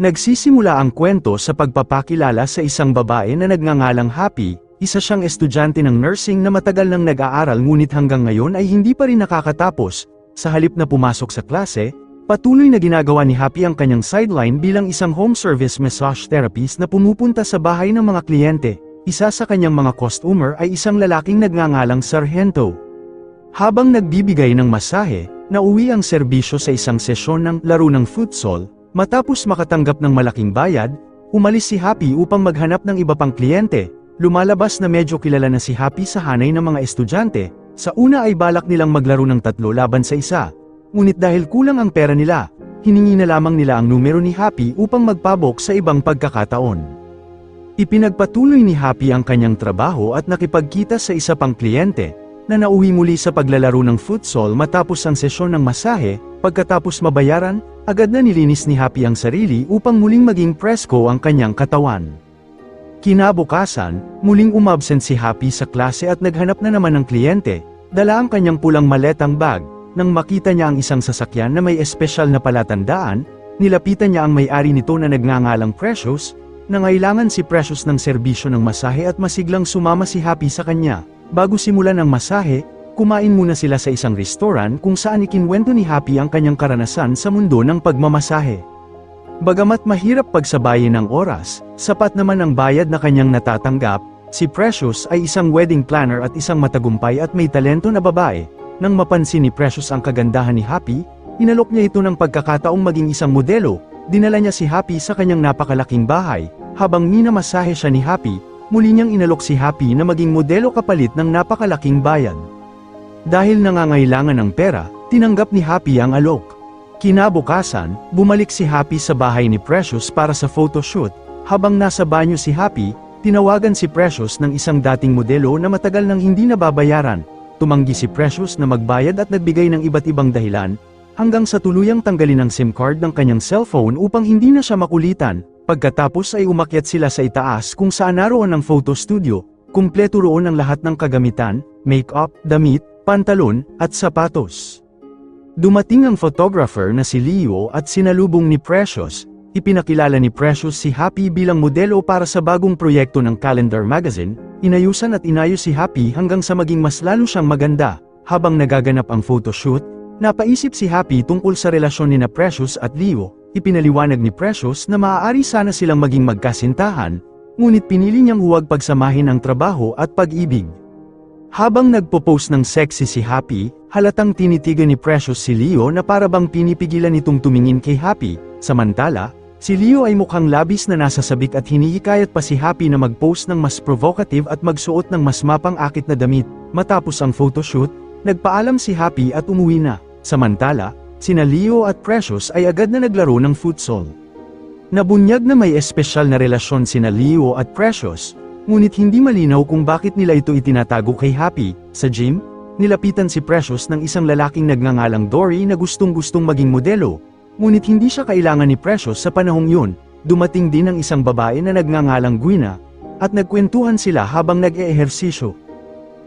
Nagsisimula ang kwento sa pagpapakilala sa isang babae na nagngangalang Happy, isa siyang estudyante ng nursing na matagal nang nag-aaral ngunit hanggang ngayon ay hindi pa rin nakakatapos. Sa halip na pumasok sa klase, patuloy na ginagawa ni Happy ang kanyang sideline bilang isang home service massage therapist na pumupunta sa bahay ng mga kliyente. Isa sa kanyang mga customer ay isang lalaking nagngangalang Sargento. Habang nagbibigay ng masahe, nauwi ang serbisyo sa isang sesyon ng laro ng futsal. Matapos makatanggap ng malaking bayad, umalis si Happy upang maghanap ng iba pang kliyente. Lumalabas na medyo kilala na si Happy sa hanay ng mga estudyante. Sa una ay balak nilang maglaro ng 3 laban sa isa. Ngunit dahil kulang ang pera nila, hiningi na lamang nila ang numero ni Happy upang magpabok sa ibang pagkakataon. Ipinagpatuloy ni Happy ang kanyang trabaho at nakipagkita sa isa pang kliyente, na nauwi muli sa paglalaro ng futsal matapos ang sesyon ng masahe. Pagkatapos mabayaran, agad na nilinis ni Happy ang sarili upang muling maging presko ang kanyang katawan. Kinabukasan, muling umabsent si Happy sa klase at naghanap na naman ng kliyente, dala ang kanyang pulang maletang bag. Nang makita niya ang isang sasakyan na may espesyal na palatandaan, nilapitan niya ang may-ari nito na nagngangalang Precious. Nangailangan si Precious ng serbisyo ng masahe at masiglang sumama si Happy sa kanya. Bago simulan ang masahe, kumain muna sila sa isang restaurant kung saan ikinwento ni Happy ang kanyang karanasan sa mundo ng pagmamasahe. Bagamat mahirap pagsabayin ng oras, sapat naman ang bayad na kanyang natatanggap. Si Precious ay isang wedding planner at isang matagumpay at may talento na babae. Nang mapansin ni Precious ang kagandahan ni Happy, inalok niya ito ng pagkakataong maging isang modelo. Dinala niya si Happy sa kanyang napakalaking bahay. Habang minamasahe siya ni Happy, muli niyang inalok si Happy na maging modelo kapalit ng napakalaking bayad. Dahil nangangailangan ng pera, tinanggap ni Happy ang alok. Kinabukasan, bumalik si Happy sa bahay ni Precious para sa photoshoot. Habang nasa banyo si Happy, tinawagan si Precious ng isang dating modelo na matagal nang hindi nababayaran. Tumanggi si Precious na magbayad at nagbigay ng iba't ibang dahilan, hanggang sa tuluyang tanggalin ang SIM card ng kanyang cellphone upang hindi na siya makulitan. Pagkatapos ay umakyat sila sa itaas kung saan naroon ang photo studio. Kumpleto roon ang lahat ng kagamitan, make-up, damit, pantalon, at sapatos. Dumating ang photographer na si Leo at sinalubong ni Precious. Ipinakilala ni Precious si Happy bilang modelo para sa bagong proyekto ng Calendar Magazine. Inayusan at inayos si Happy hanggang sa maging mas lalo siyang maganda. Habang nagaganap ang photoshoot, napaisip si Happy tungkol sa relasyon ni Precious at Leo. Ipinaliwanag ni Precious na maaari sana silang maging magkasintahan, ngunit pinili niyang huwag pagsamahin ang trabaho at pag-ibig. Habang nagpo-post ng sexy si Happy, halatang tinitigan ni Precious si Leo na para bang pinipigilan itong tumingin kay Happy. Samantala, si Leo ay mukhang labis na nasasabik at hinihikayat pa si Happy na mag-post ng mas provocative at magsuot ng mas mapang-akit na damit. Matapos ang photoshoot, nagpaalam si Happy at umuwi na. Samantala, sina Leo at Precious ay agad na naglaro ng futsal. Nabunyag na may espesyal na relasyon sina Leo at Precious, ngunit hindi malinaw kung bakit nila ito itinatago kay Happy. Sa gym, nilapitan si Precious ng isang lalaking nagngangalang Dory na gustong-gustong maging modelo, ngunit hindi siya kailangan ni Precious sa panahong yun. Dumating din ang isang babae na nagngangalang Gwina, at nagkwentuhan sila habang nag-eehersisyo.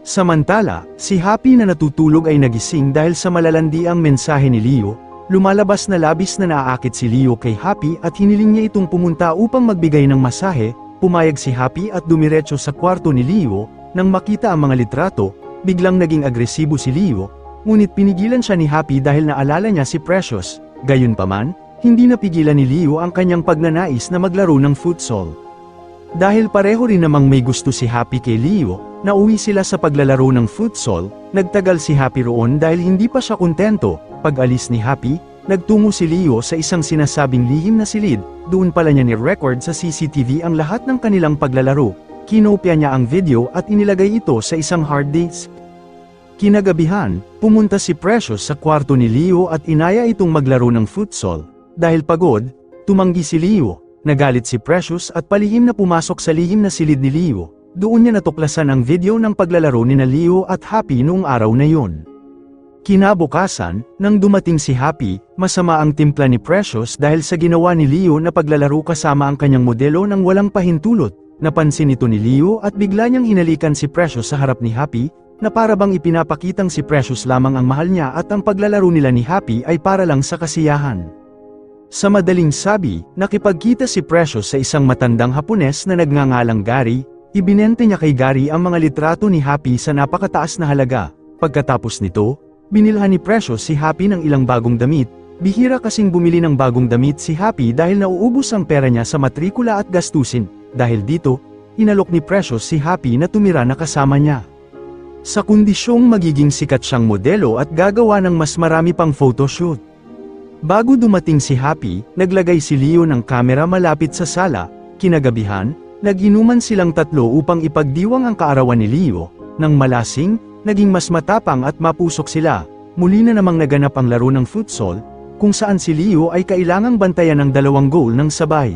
Samantala, si Happy na natutulog ay nagising dahil sa malalandiang mensahe ni Leo. Lumalabas na labis na naaakit si Leo kay Happy at hiniling niya itong pumunta upang magbigay ng masahe. Pumayag si Happy at dumiretso sa kwarto ni Leo. Nang makita ang mga litrato, biglang naging agresibo si Leo, ngunit pinigilan siya ni Happy dahil naalala niya si Precious. Gayunpaman, hindi napigilan ni Leo ang kanyang pagnanais na maglaro ng futsal. Dahil pareho rin namang may gusto si Happy kay Leo, nauwi sila sa paglalaro ng futsal. Nagtagal si Happy roon dahil hindi pa siya kontento. Pag-alis ni Happy, nagtungo si Leo sa isang sinasabing lihim na silid. Doon pala niya ni-record sa CCTV ang lahat ng kanilang paglalaro. Kinopya niya ang video at inilagay ito sa isang hard disk. Kinagabihan, pumunta si Precious sa kwarto ni Leo at inaya itong maglaro ng futsal. Dahil pagod, tumanggi si Leo. Nagalit si Precious at palihim na pumasok sa lihim na silid ni Leo. Doon niya natuklasan ang video ng paglalaro ni Leo at Happy noong araw na yun. Kinabukasan, nang dumating si Happy, masama ang timpla ni Precious dahil sa ginawa ni Leo na paglalaro kasama ang kanyang modelo nang walang pahintulot. Napansin ito ni Leo at bigla niyang hinalikan si Precious sa harap ni Happy, na para bang ipinapakitang si Precious lamang ang mahal niya at ang paglalaro nila ni Happy ay para lang sa kasiyahan. Sa madaling sabi, nakipagkita si Precious sa isang matandang Hapones na nagngangalang Gary. Ibinente niya kay Gary ang mga litrato ni Happy sa napakataas na halaga. Pagkatapos nito, binilhan ni Precious si Happy ng ilang bagong damit. Bihira kasing bumili ng bagong damit si Happy dahil nauubos ang pera niya sa matrikula at gastusin. Dahil dito, inalok ni Precious si Happy na tumira na kasama niya. Sa kondisyong magiging sikat siyang modelo at gagawa ng mas marami pang photoshoot. Bago dumating si Happy, naglagay si Leo ng kamera malapit sa sala. Kinagabihan, nag-inuman silang tatlo upang ipagdiwang ang kaarawan ni Leo. Nang malasing, naging mas matapang at mapusok sila. Muli na namang naganap ang laro ng futsal, kung saan si Leo ay kailangang bantayan ng 2 goal ng sabay.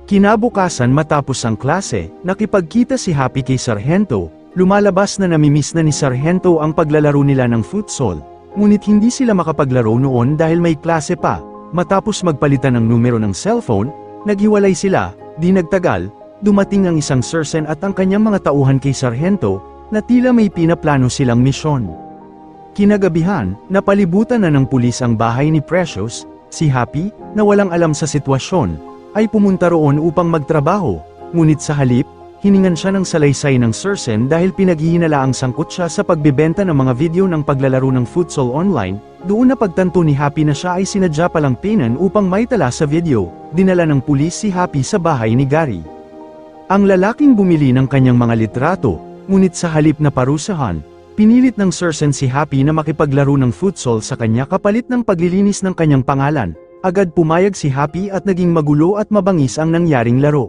Kinabukasan matapos ang klase, nakipagkita si Happy kay Sargento. Lumalabas na namimiss na ni Sargento ang paglalaro nila ng futsal. Ngunit hindi sila makapaglaro noon dahil may klase pa. Matapos magpalitan ng numero ng cellphone, naghiwalay sila. Di nagtagal, dumating ang isang sursen at ang kanyang mga tauhan kay Sargento, na tila may pinaplano silang misyon. Kinagabihan, napalibutan na ng pulis ang bahay ni Precious. Si Happy, na walang alam sa sitwasyon, ay pumunta roon upang magtrabaho. Ngunit sa halip, hiningan siya ng salaysay ng sursen dahil pinaghihinalaang sangkot siya sa pagbebenta ng mga video ng paglalaro ng futsal online. Doon na pagtanto ni Happy na siya ay sinadya palang pinan upang maitala sa video. Dinala ng pulis si Happy sa bahay ni Gary. Ang lalaking bumili ng kanyang mga litrato, ngunit sa halip na parusahan, pinilit ng sursen si Happy na makipaglaro ng futsal sa kanya kapalit ng paglilinis ng kanyang pangalan. Agad pumayag si Happy at naging magulo at mabangis ang nangyaring laro.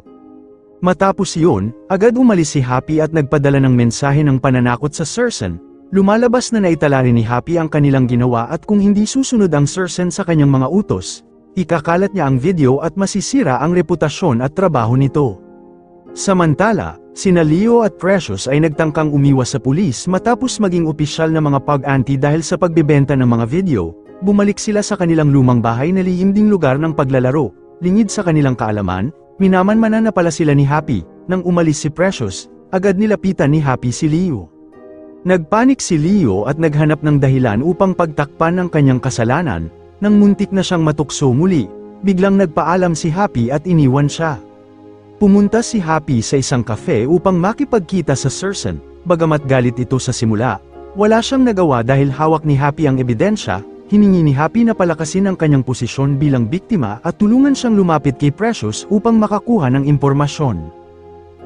Matapos iyon, agad umalis si Happy at nagpadala ng mensahe ng pananakot sa sursen. Lumalabas na naitala rin ni Happy ang kanilang ginawa at kung hindi susunod ang sursen sa kanyang mga utos, ikakalat niya ang video at masisira ang reputasyon at trabaho nito. Samantala, sina Leo at Precious ay nagtangkang umiwas sa pulis matapos maging opisyal na mga pag-anti dahil sa pagbebenta ng mga video. Bumalik sila sa kanilang lumang bahay na lihim ding lugar ng paglalaro. Lingid sa kanilang kaalaman, minamanmanan na pala sila ni Happy. Nang umalis si Precious, agad nilapitan ni Happy si Leo. Nagpanik si Leo at naghanap ng dahilan upang pagtakpan ng kanyang kasalanan. Nang muntik na siyang matukso muli, biglang nagpaalam si Happy at iniwan siya. Pumunta si Happy sa isang cafe upang makipagkita sa sursen. Bagamat galit ito sa simula, wala siyang nagawa dahil hawak ni Happy ang ebidensya. Hiningi ni Happy na palakasin ang kanyang posisyon bilang biktima at tulungan siyang lumapit kay Precious upang makakuha ng impormasyon.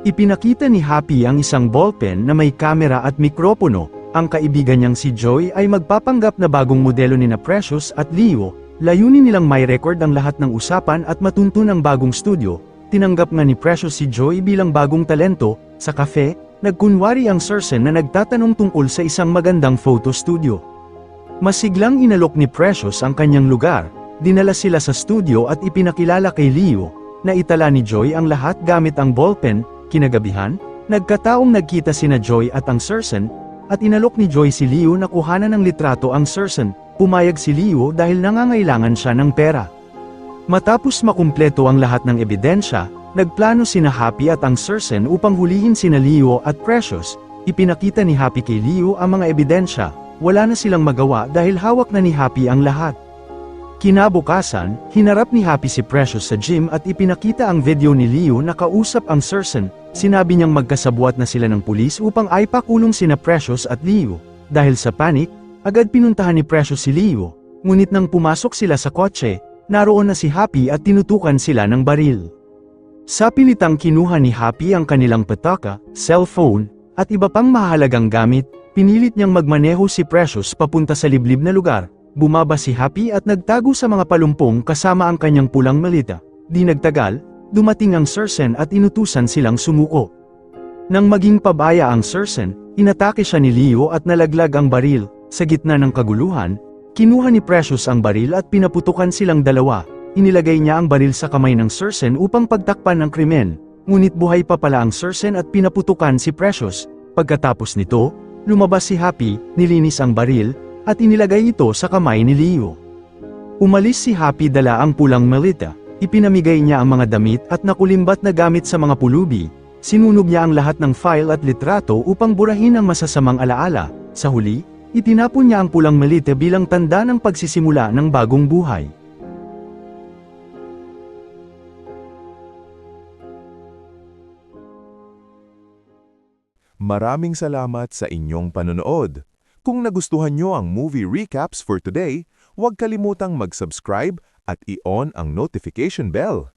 Ipinakita ni Happy ang isang ballpen na may kamera at mikropono. Ang kaibigan niyang si Joy ay magpapanggap na bagong modelo ni na Precious at Leo. Layunin nilang may record ang lahat ng usapan at matuntun ang bagong studio. Tinanggap nga ni Precious si Joy bilang bagong talento. Sa cafe, nagkunwari ang sursen na nagtatanong tungkol sa isang magandang photo studio. Masiglang inalok ni Precious ang kanyang lugar, dinala sila sa studio at ipinakilala kay Leo, na itala ni Joy ang lahat gamit ang ballpen. Kinagabihan, nagkataong nagkita sina Joy at ang sursen, at inalok ni Joy si Leo na kuhanan ng litrato ang sursen. Pumayag si Leo dahil nangangailangan siya ng pera. Matapos makumpleto ang lahat ng ebidensya, nagplano sina Happy at ang sursen upang hulihin sina Leo at Precious. Ipinakita ni Happy kay Leo ang mga ebidensya. Wala na silang magawa dahil hawak na ni Happy ang lahat. Kinabukasan, hinarap ni Happy si Precious sa gym at ipinakita ang video ni Leo na kausap ang sursen. Sinabi niyang magkasabwat na sila ng pulis upang aipakulong sina Precious at Leo. Dahil sa panic, agad pinuntahan ni Precious si Leo. Ngunit nang pumasok sila sa kotse, naroon na si Happy at tinutukan sila ng baril. Sa pilitang kinuha ni Happy ang kanilang pataka, cellphone, at iba pang mahalagang gamit, pinilit niyang magmaneho si Precious papunta sa liblib na lugar. Bumaba si Happy at nagtago sa mga palumpong kasama ang kanyang pulang malita. Di nagtagal, dumating ang sursen at inutusan silang sumuko. Nang maging pabaya ang sursen, inatake siya ni Leo at nalaglag ang baril. Sa gitna ng kaguluhan, kinuha ni Precious ang baril at pinaputukan silang dalawa. Inilagay niya ang baril sa kamay ng sursen upang pagtakpan ng krimen. Ngunit buhay pa pala ang sursen at pinaputukan si Precious. Pagkatapos nito, lumabas si Happy, nilinis ang baril, at inilagay ito sa kamay ni Leo. Umalis si Happy dala ang pulang malita, ipinamigay niya ang mga damit at nakulimbat na gamit sa mga pulubi. Sinunog niya ang lahat ng file at litrato upang burahin ang masasamang alaala. Sa huli, itinapon niya ang pulang malita bilang tanda ng pagsisimula ng bagong buhay. Maraming salamat sa inyong panonood. Kung nagustuhan nyo ang movie recaps for today, huwag kalimutang mag-subscribe at i-on ang notification bell.